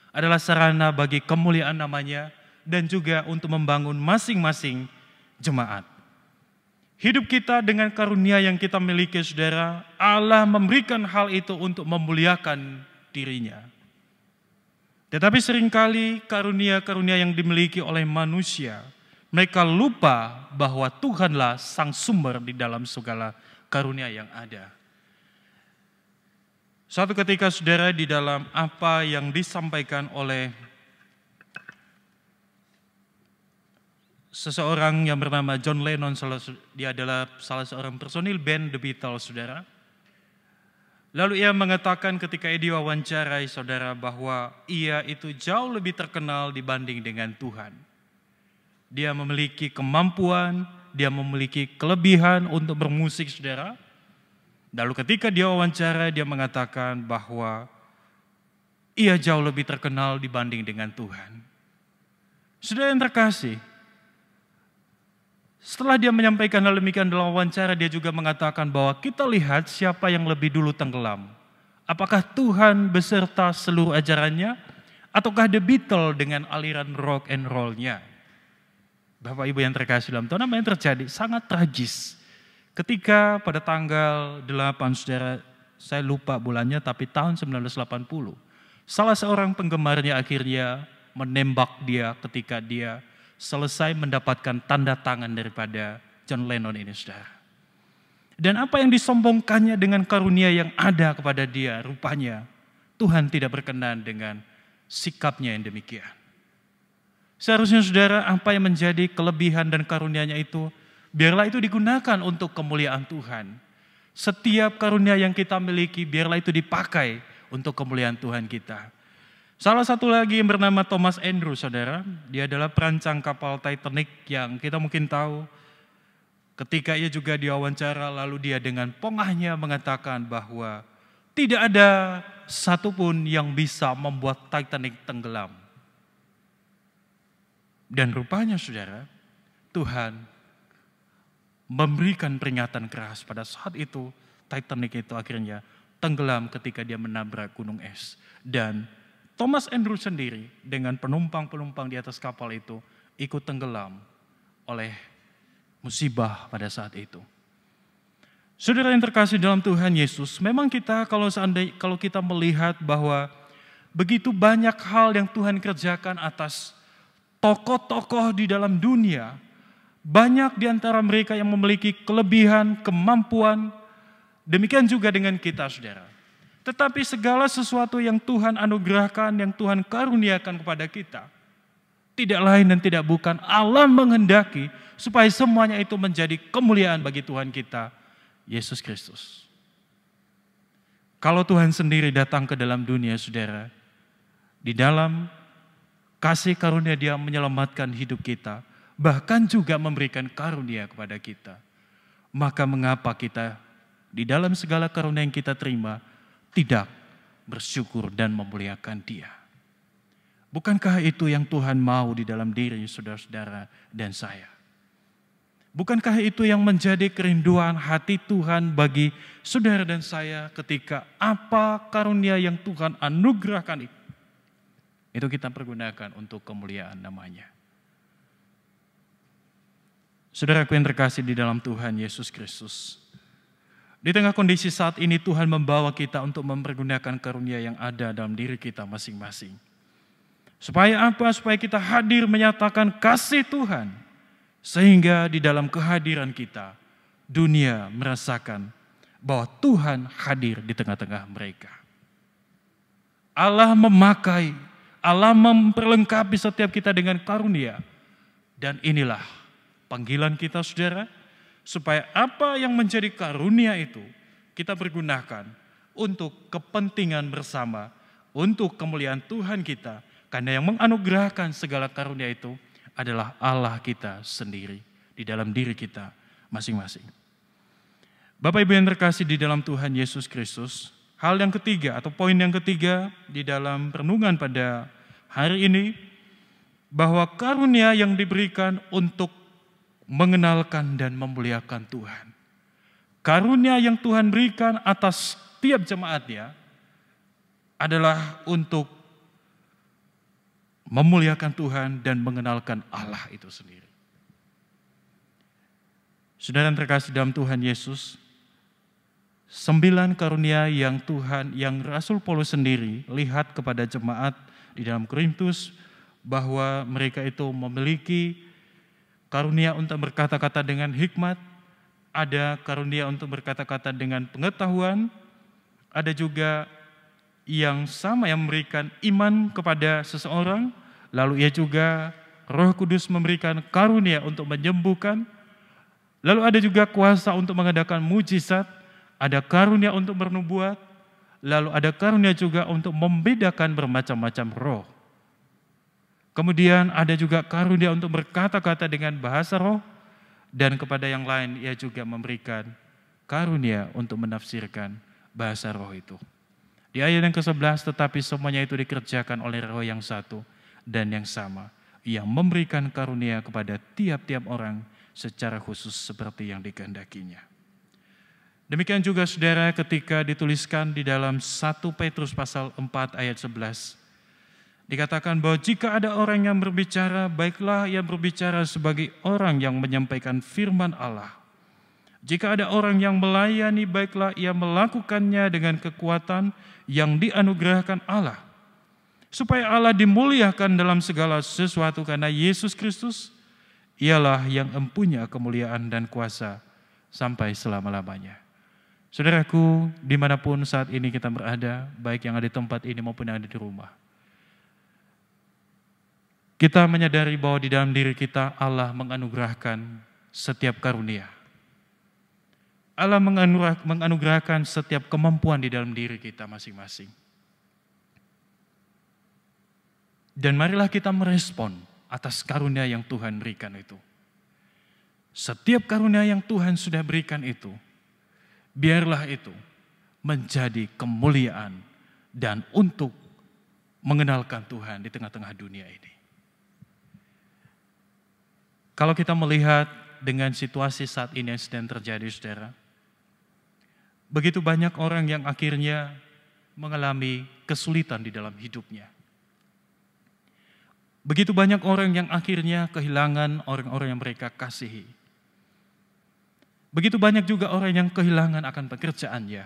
adalah sarana bagi kemuliaan namanya dan juga untuk membangun masing-masing jemaat. Hidup kita dengan karunia yang kita miliki saudara, Allah memberikan hal itu untuk memuliakan dirinya. Tetapi seringkali karunia-karunia yang dimiliki oleh manusia, mereka lupa bahwa Tuhanlah sang sumber di dalam segala karunia yang ada. Suatu ketika saudara di dalam apa yang disampaikan oleh seseorang yang bernama John Lennon, dia adalah salah seorang personil band The Beatles, saudara. Lalu ia mengatakan ketika ia diwawancarai, saudara, bahwa ia itu jauh lebih terkenal dibanding dengan Tuhan. Dia memiliki kemampuan, dia memiliki kelebihan untuk bermusik, saudara. Lalu ketika dia wawancara, dia mengatakan bahwa ia jauh lebih terkenal dibanding dengan Tuhan. Saudara yang terkasih, setelah dia menyampaikan hal demikian dalam wawancara, dia juga mengatakan bahwa kita lihat siapa yang lebih dulu tenggelam. Apakah Tuhan beserta seluruh ajarannya, ataukah The Beatles dengan aliran rock and roll-nya? Bapak Ibu yang terkasih dalam Tuhan, apa yang terjadi? Sangat tragis. Ketika pada tanggal 8, saudara, saya lupa bulannya, tapi tahun 1980, salah seorang penggemarnya akhirnya menembak dia ketika dia selesai mendapatkan tanda tangan daripada John Lennon ini, saudara. Dan apa yang disombongkannya dengan karunia yang ada kepada dia, rupanya Tuhan tidak berkenan dengan sikapnya yang demikian. Seharusnya saudara, apa yang menjadi kelebihan dan karunia-Nya itu, biarlah itu digunakan untuk kemuliaan Tuhan. Setiap karunia yang kita miliki, biarlah itu dipakai untuk kemuliaan Tuhan kita. Salah satu lagi yang bernama Thomas Andrews, saudara. Dia adalah perancang kapal Titanic yang kita mungkin tahu. Ketika ia juga diwawancara, lalu dia dengan pongahnya mengatakan bahwa tidak ada satupun yang bisa membuat Titanic tenggelam. Dan rupanya saudara, Tuhan memberikan peringatan keras pada saat itu. Titanic itu akhirnya tenggelam ketika dia menabrak gunung es. Dan Thomas Andrews sendiri dengan penumpang-penumpang di atas kapal itu ikut tenggelam oleh musibah pada saat itu. Saudara yang terkasih dalam Tuhan Yesus, memang kita kalau kita melihat bahwa begitu banyak hal yang Tuhan kerjakan atas tokoh-tokoh di dalam dunia, banyak di antara mereka yang memiliki kelebihan, kemampuan, demikian juga dengan kita, saudara. Tetapi segala sesuatu yang Tuhan anugerahkan, yang Tuhan karuniakan kepada kita, tidak lain dan tidak bukan Allah menghendaki supaya semuanya itu menjadi kemuliaan bagi Tuhan kita, Yesus Kristus. Kalau Tuhan sendiri datang ke dalam dunia, saudara, di dalam kasih karunia Dia menyelamatkan hidup kita, bahkan juga memberikan karunia kepada kita, maka mengapa kita di dalam segala karunia yang kita terima tidak bersyukur dan memuliakan Dia? Bukankah itu yang Tuhan mau di dalam diri saudara-saudara dan saya? Bukankah itu yang menjadi kerinduan hati Tuhan bagi saudara dan saya ketika apa karunia yang Tuhan anugerahkan itu kita pergunakan untuk kemuliaan namanya. Saudaraku yang terkasih di dalam Tuhan Yesus Kristus, di tengah kondisi saat ini Tuhan membawa kita untuk mempergunakan karunia yang ada dalam diri kita masing-masing. Supaya apa? Supaya kita hadir menyatakan kasih Tuhan. Sehingga di dalam kehadiran kita, dunia merasakan bahwa Tuhan hadir di tengah-tengah mereka. Allah memakai, Allah memperlengkapi setiap kita dengan karunia. Dan inilah panggilan kita, saudara, supaya apa yang menjadi karunia itu kita pergunakan untuk kepentingan bersama, untuk kemuliaan Tuhan kita. Karena yang menganugerahkan segala karunia itu adalah Allah kita sendiri di dalam diri kita masing-masing. Bapak Ibu yang terkasih di dalam Tuhan Yesus Kristus, hal yang ketiga atau poin yang ketiga di dalam renungan pada hari ini, bahwa karunia yang diberikan untuk mengenalkan dan memuliakan Tuhan. Karunia yang Tuhan berikan atas tiap jemaatnya adalah untuk memuliakan Tuhan dan mengenalkan Allah itu sendiri. Saudara yang terkasih dalam Tuhan Yesus, 9 karunia yang Rasul Paulus sendiri lihat kepada jemaat di dalam Korintus, bahwa mereka itu memiliki karunia untuk berkata-kata dengan hikmat, ada karunia untuk berkata-kata dengan pengetahuan, ada juga yang sama yang memberikan iman kepada seseorang, lalu ia juga Roh Kudus memberikan karunia untuk menyembuhkan, lalu ada juga kuasa untuk mengadakan mujizat, ada karunia untuk bernubuat, lalu ada karunia juga untuk membedakan bermacam-macam roh. Kemudian ada juga karunia untuk berkata-kata dengan bahasa roh, dan kepada yang lain ia juga memberikan karunia untuk menafsirkan bahasa roh itu. Di ayat yang ke-11, tetapi semuanya itu dikerjakan oleh Roh yang satu dan yang sama, yang memberikan karunia kepada tiap-tiap orang secara khusus seperti yang dikehendakinya. Demikian juga saudara ketika dituliskan di dalam 1 Petrus pasal 4 ayat 11, dikatakan bahwa jika ada orang yang berbicara, baiklah ia berbicara sebagai orang yang menyampaikan firman Allah. Jika ada orang yang melayani, baiklah ia melakukannya dengan kekuatan yang dianugerahkan Allah. Supaya Allah dimuliakan dalam segala sesuatu karena Yesus Kristus, ialah yang empunya kemuliaan dan kuasa sampai selama-lamanya. Saudaraku, dimanapun saat ini kita berada, baik yang ada di tempat ini maupun yang ada di rumah, kita menyadari bahwa di dalam diri kita Allah menganugerahkan setiap karunia. Allah menganugerahkan setiap kemampuan di dalam diri kita masing-masing. Dan marilah kita merespon atas karunia yang Tuhan berikan itu. Setiap karunia yang Tuhan sudah berikan itu, biarlah itu menjadi kemuliaan dan untuk mengenalkan Tuhan di tengah-tengah dunia ini. Kalau kita melihat dengan situasi saat ini yang sedang terjadi, saudara, begitu banyak orang yang akhirnya mengalami kesulitan di dalam hidupnya. Begitu banyak orang yang akhirnya kehilangan orang-orang yang mereka kasihi. Begitu banyak juga orang yang kehilangan akan pekerjaannya.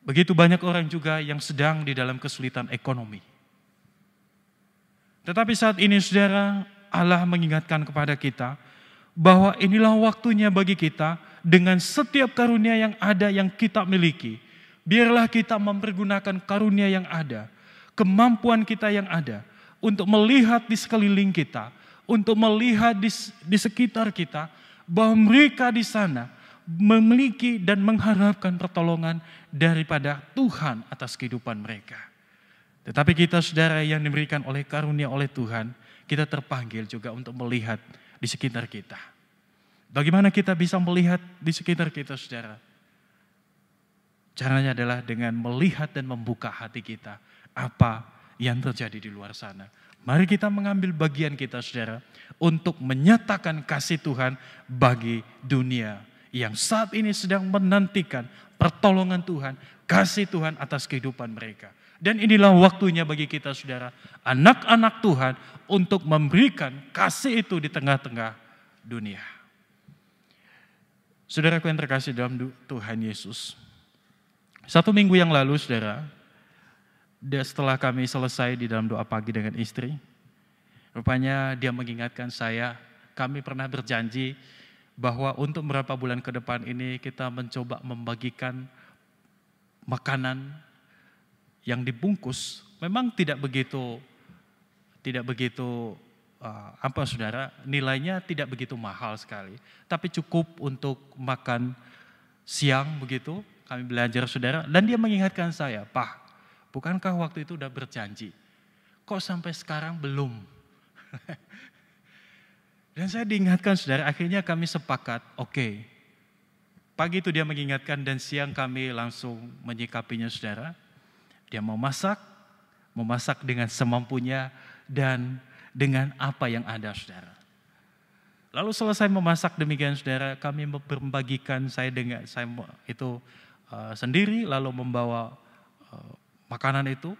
Begitu banyak orang juga yang sedang di dalam kesulitan ekonomi. Tetapi saat ini saudara, Allah mengingatkan kepada kita bahwa inilah waktunya bagi kita dengan setiap karunia yang ada yang kita miliki. Biarlah kita mempergunakan karunia yang ada, kemampuan kita yang ada untuk melihat di sekeliling kita, untuk melihat di sekitar kita bahwa mereka di sana memiliki dan mengharapkan pertolongan daripada Tuhan atas kehidupan mereka. Tetapi kita saudara yang diberikan oleh karunia oleh Tuhan, kita terpanggil juga untuk melihat di sekitar kita. Bagaimana kita bisa melihat di sekitar kita saudara? Caranya adalah dengan melihat dan membuka hati kita apa yang terjadi di luar sana. Mari kita mengambil bagian kita saudara untuk menyatakan kasih Tuhan bagi dunia yang saat ini sedang menantikan pertolongan Tuhan, kasih Tuhan atas kehidupan mereka. Dan inilah waktunya bagi kita saudara, anak-anak Tuhan untuk memberikan kasih itu di tengah-tengah dunia. Saudaraku yang terkasih dalam Tuhan Yesus. 1 minggu yang lalu saudara, setelah kami selesai di dalam doa pagi dengan istri, rupanya dia mengingatkan saya, kami pernah berjanji bahwa untuk beberapa bulan ke depan ini kita mencoba membagikan makanan yang dibungkus. Memang tidak begitu saudara, nilainya tidak begitu mahal sekali, tapi cukup untuk makan siang begitu. Kami belajar saudara, dan dia mengingatkan saya, Pak, bukankah waktu itu udah berjanji? Kok sampai sekarang belum? Dan saya diingatkan saudara, akhirnya kami sepakat, oke. Pagi itu dia mengingatkan dan siang kami langsung menyikapinya saudara. Dia memasak dengan semampunya dan dengan apa yang ada saudara. Lalu selesai memasak demikian saudara, kami membagikan sendiri lalu membawa makanan itu.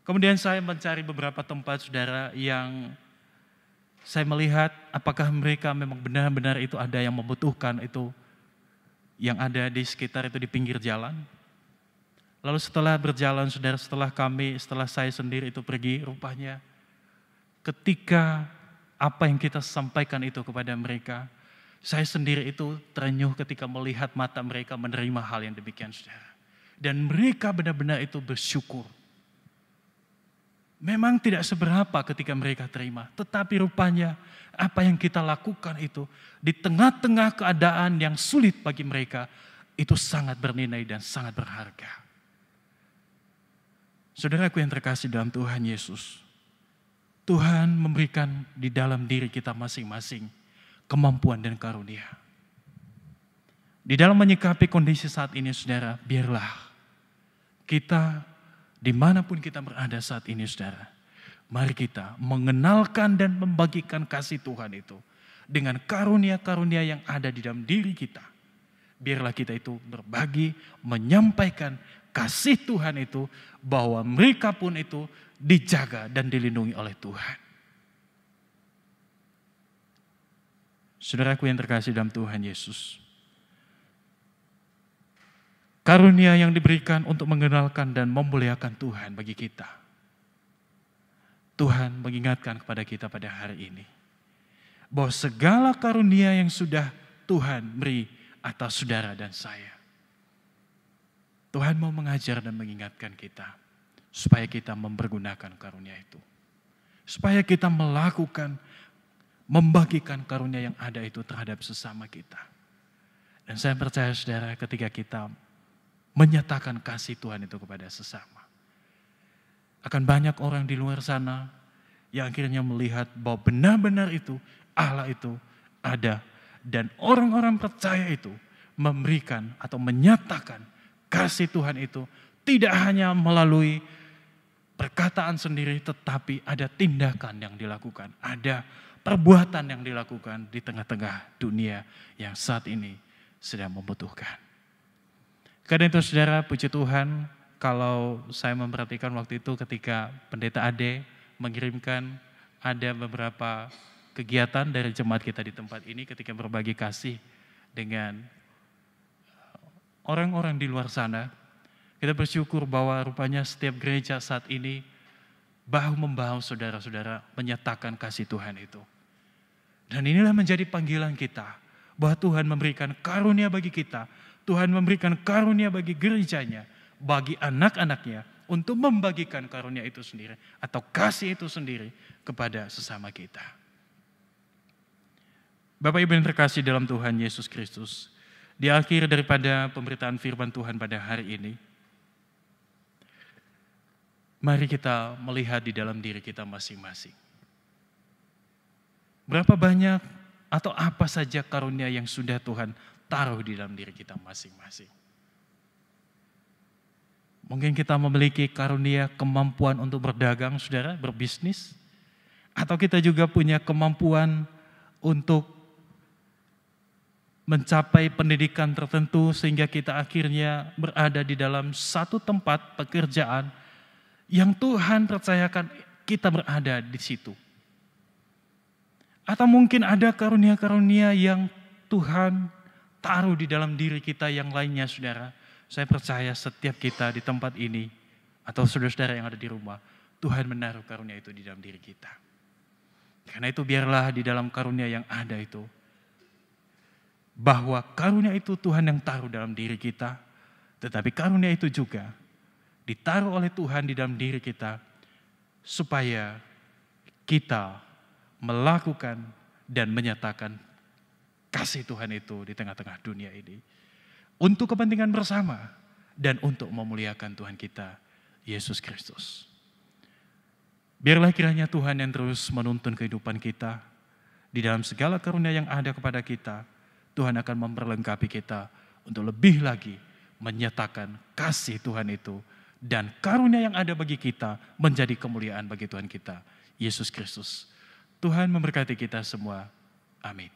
Kemudian saya mencari beberapa tempat saudara yang saya melihat apakah mereka memang benar-benar itu ada yang membutuhkan itu, yang ada di sekitar itu di pinggir jalan. Lalu setelah berjalan saudara, setelah saya sendiri itu pergi, rupanya ketika apa yang kita sampaikan itu kepada mereka, saya sendiri itu terenyuh ketika melihat mata mereka menerima hal yang demikian saudara. Dan mereka benar-benar itu bersyukur. Memang tidak seberapa ketika mereka terima, tetapi rupanya apa yang kita lakukan itu di tengah-tengah keadaan yang sulit bagi mereka, itu sangat bernilai dan sangat berharga. Saudaraku yang terkasih dalam Tuhan Yesus, Tuhan memberikan di dalam diri kita masing-masing kemampuan dan karunia. Di dalam menyikapi kondisi saat ini saudara, biarlah kita dimanapun kita berada saat ini saudara, mari kita mengenalkan dan membagikan kasih Tuhan itu dengan karunia-karunia yang ada di dalam diri kita. Biarlah kita itu berbagi, menyampaikan kasih Tuhan itu, bahwa mereka pun itu dijaga dan dilindungi oleh Tuhan. Saudaraku yang terkasih dalam Tuhan Yesus, karunia yang diberikan untuk mengenalkan dan memuliakan Tuhan bagi kita. Tuhan mengingatkan kepada kita pada hari ini, bahwa segala karunia yang sudah Tuhan beri atas saudara dan saya, Tuhan mau mengajar dan mengingatkan kita supaya kita mempergunakan karunia itu. Supaya kita membagikan karunia yang ada itu terhadap sesama kita. Dan saya percaya saudara, ketika kita menyatakan kasih Tuhan itu kepada sesama, akan banyak orang di luar sana yang akhirnya melihat bahwa benar-benar itu Allah itu ada. Dan orang-orang percaya itu memberikan atau menyatakan kasih Tuhan itu tidak hanya melalui perkataan sendiri, tetapi ada tindakan yang dilakukan, ada perbuatan yang dilakukan di tengah-tengah dunia yang saat ini sedang membutuhkan. Karena itu saudara, puji Tuhan, kalau saya memperhatikan waktu itu ketika Pendeta Ade mengirimkan ada beberapa kegiatan dari jemaat kita di tempat ini ketika berbagi kasih dengan orang-orang di luar sana. Kita bersyukur bahwa rupanya setiap gereja saat ini bahu-membahu saudara-saudara menyatakan kasih Tuhan itu. Dan inilah menjadi panggilan kita, bahwa Tuhan memberikan karunia bagi kita, Tuhan memberikan karunia bagi gerejanya, bagi anak-anaknya, untuk membagikan karunia itu sendiri, atau kasih itu sendiri kepada sesama kita. Bapak Ibu yang terkasih dalam Tuhan Yesus Kristus, di akhir daripada pemberitaan firman Tuhan pada hari ini, mari kita melihat di dalam diri kita masing-masing. Berapa banyak atau apa saja karunia yang sudah Tuhan taruh di dalam diri kita masing-masing. Mungkin kita memiliki karunia kemampuan untuk berdagang, saudara, berbisnis. Atau kita juga punya kemampuan untuk mencapai pendidikan tertentu sehingga kita akhirnya berada di dalam satu tempat pekerjaan yang Tuhan percayakan kita berada di situ. Atau mungkin ada karunia-karunia yang Tuhan taruh di dalam diri kita yang lainnya, saudara. Saya percaya setiap kita di tempat ini, atau saudara-saudara yang ada di rumah, Tuhan menaruh karunia itu di dalam diri kita. Karena itu biarlah di dalam karunia yang ada itu, bahwa karunia itu Tuhan yang taruh dalam diri kita, tetapi karunia itu juga ditaruh oleh Tuhan di dalam diri kita, supaya kita melakukan dan menyatakan kasih Tuhan itu di tengah-tengah dunia ini. Untuk kepentingan bersama dan untuk memuliakan Tuhan kita, Yesus Kristus. Biarlah kiranya Tuhan yang terus menuntun kehidupan kita. Di dalam segala karunia yang ada kepada kita, Tuhan akan memperlengkapi kita untuk lebih lagi menyatakan kasih Tuhan itu. Dan karunia yang ada bagi kita menjadi kemuliaan bagi Tuhan kita, Yesus Kristus. Tuhan memberkati kita semua. Amin.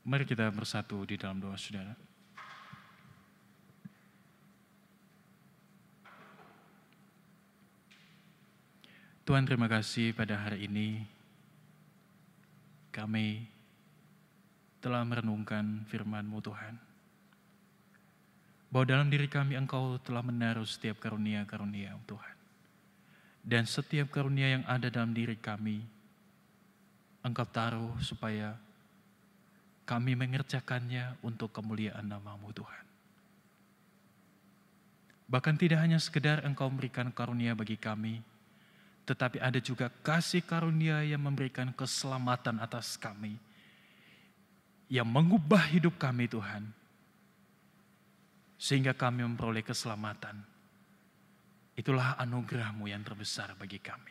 Mari kita bersatu di dalam doa, saudara. Tuhan, terima kasih pada hari ini kami telah merenungkan firman-Mu, Tuhan. Bahwa dalam diri kami Engkau telah menaruh setiap karunia-karunia, Tuhan. Dan setiap karunia yang ada dalam diri kami, Engkau taruh supaya kami mengerjakannya untuk kemuliaan nama-Mu, Tuhan. Bahkan tidak hanya sekedar Engkau memberikan karunia bagi kami, tetapi ada juga kasih karunia yang memberikan keselamatan atas kami, yang mengubah hidup kami, Tuhan, sehingga kami memperoleh keselamatan. Itulah anugerah-Mu yang terbesar bagi kami.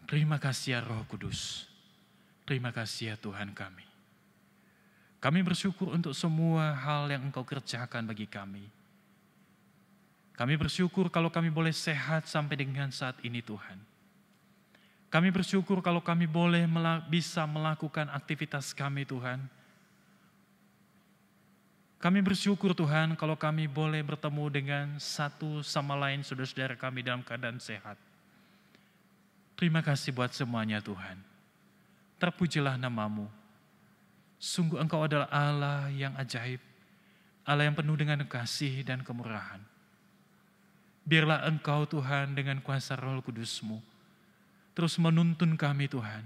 Terima kasih ya Roh Kudus. Terima kasih ya Tuhan kami. Kami bersyukur untuk semua hal yang Engkau kerjakan bagi kami. Kami bersyukur kalau kami boleh sehat sampai dengan saat ini, Tuhan. Kami bersyukur kalau kami boleh bisa melakukan aktivitas kami, Tuhan. Kami bersyukur Tuhan kalau kami boleh bertemu dengan satu sama lain saudara-saudara kami dalam keadaan sehat. Terima kasih buat semuanya Tuhan. Terpujilah nama-Mu. Sungguh Engkau adalah Allah yang ajaib, Allah yang penuh dengan kasih dan kemurahan. Biarlah Engkau Tuhan dengan kuasa Roh Kudus-Mu terus menuntun kami Tuhan,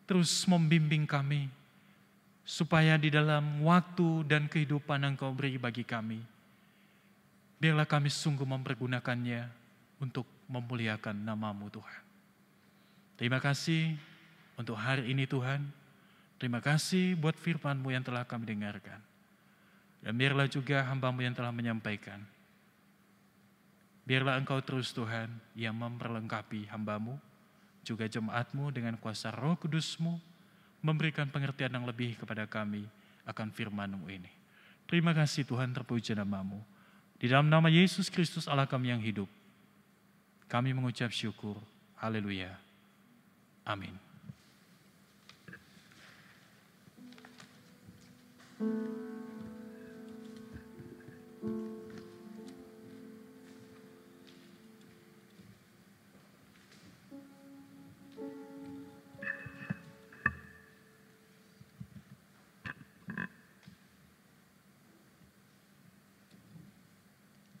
terus membimbing kami, supaya di dalam waktu dan kehidupan Engkau beri bagi kami, biarlah kami sungguh mempergunakannya untuk memuliakan nama-Mu Tuhan. Terima kasih untuk hari ini Tuhan. Terima kasih buat firman-Mu yang telah kami dengarkan. Dan biarlah juga hamba-Mu yang telah menyampaikan. Biarlah Engkau terus Tuhan yang memperlengkapi hamba-Mu, juga jemaat-Mu dengan kuasa Roh Kudus-Mu, memberikan pengertian yang lebih kepada kami akan firman-Mu ini. Terima kasih Tuhan, terpuji nama-Mu. Di dalam nama Yesus Kristus Allah kami yang hidup, kami mengucap syukur. Haleluya. Amin.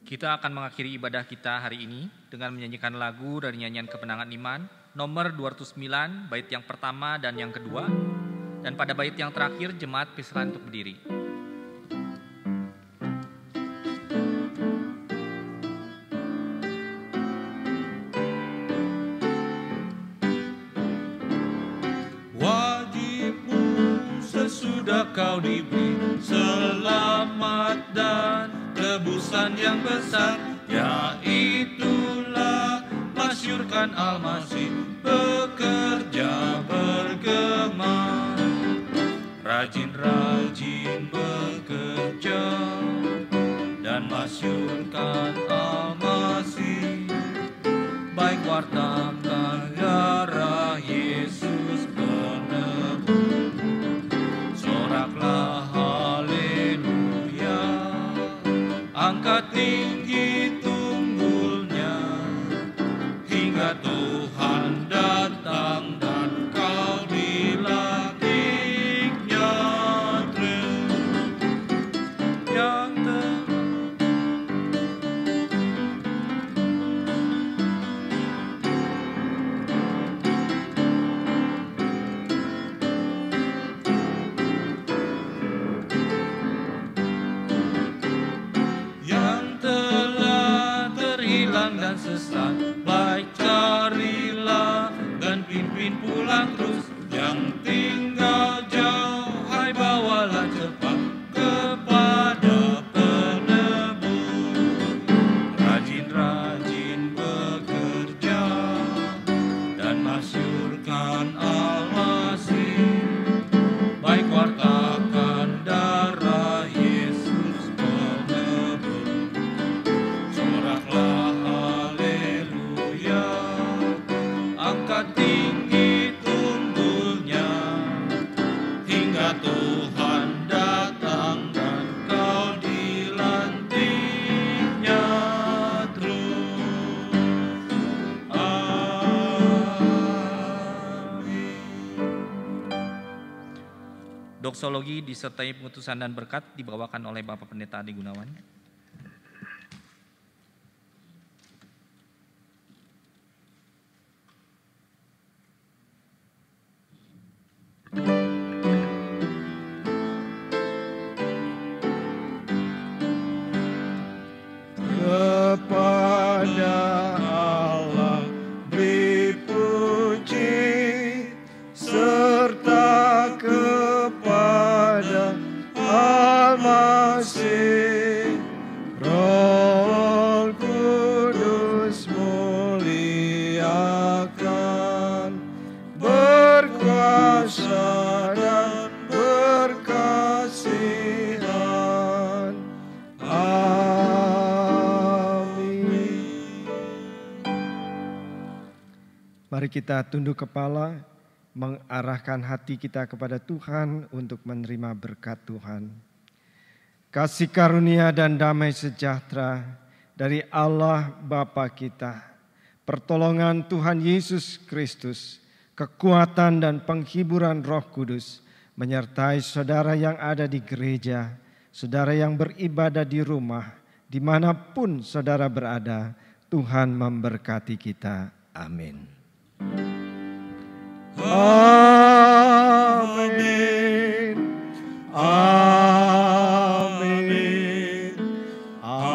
Kita akan mengakhiri ibadah kita hari ini dengan menyanyikan lagu dari nyanyian Kemenangan Iman nomor 209 bait yang pertama dan yang kedua, dan pada bait yang terakhir jemaat persilakan untuk berdiri. Wajibmu sesudah kau diberi selamat dan tebusan yang besar, yaitulah masyurkan Al-Masih bekerja bergema, rajin-rajin bekerja dan masyurkan Al-Masih, baik wartakan darah Yesus penebus, soraklah haleluya, angkat tinggi tunggulnya, hingga Tuhan datang dan kau dilantiknya yang dan sesat, baik carilah dan pimpin pulang terus, yang tinggal jauh hai bawalah cepat kepada penebus, rajin-rajin bekerja dan masyurkan Al-Masih, baik wartakan darah Yesus penebus, soraklah angkat tinggi tunggulnya, hingga Tuhan datang dan kau dilantiknya terus. Amin. Doksologi disertai pengutusan dan berkat dibawakan oleh Bapak Pendeta Adi Gunawan. Kepada Allah beri puji, serta kepada Al-Masih, Roh Kudus muliakan, berkuasa dan berkasihan. Mari kita tunduk kepala, mengarahkan hati kita kepada Tuhan untuk menerima berkat Tuhan. Kasih karunia dan damai sejahtera dari Allah Bapa kita, pertolongan Tuhan Yesus Kristus, kekuatan dan penghiburan Roh Kudus menyertai saudara yang ada di gereja, saudara yang beribadah di rumah, dimanapun saudara berada. Tuhan memberkati kita. Amin. Amin. Amin. Amin.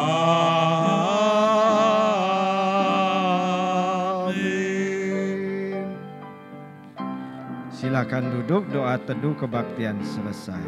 Silakan duduk, doa teduh kebaktian selesai.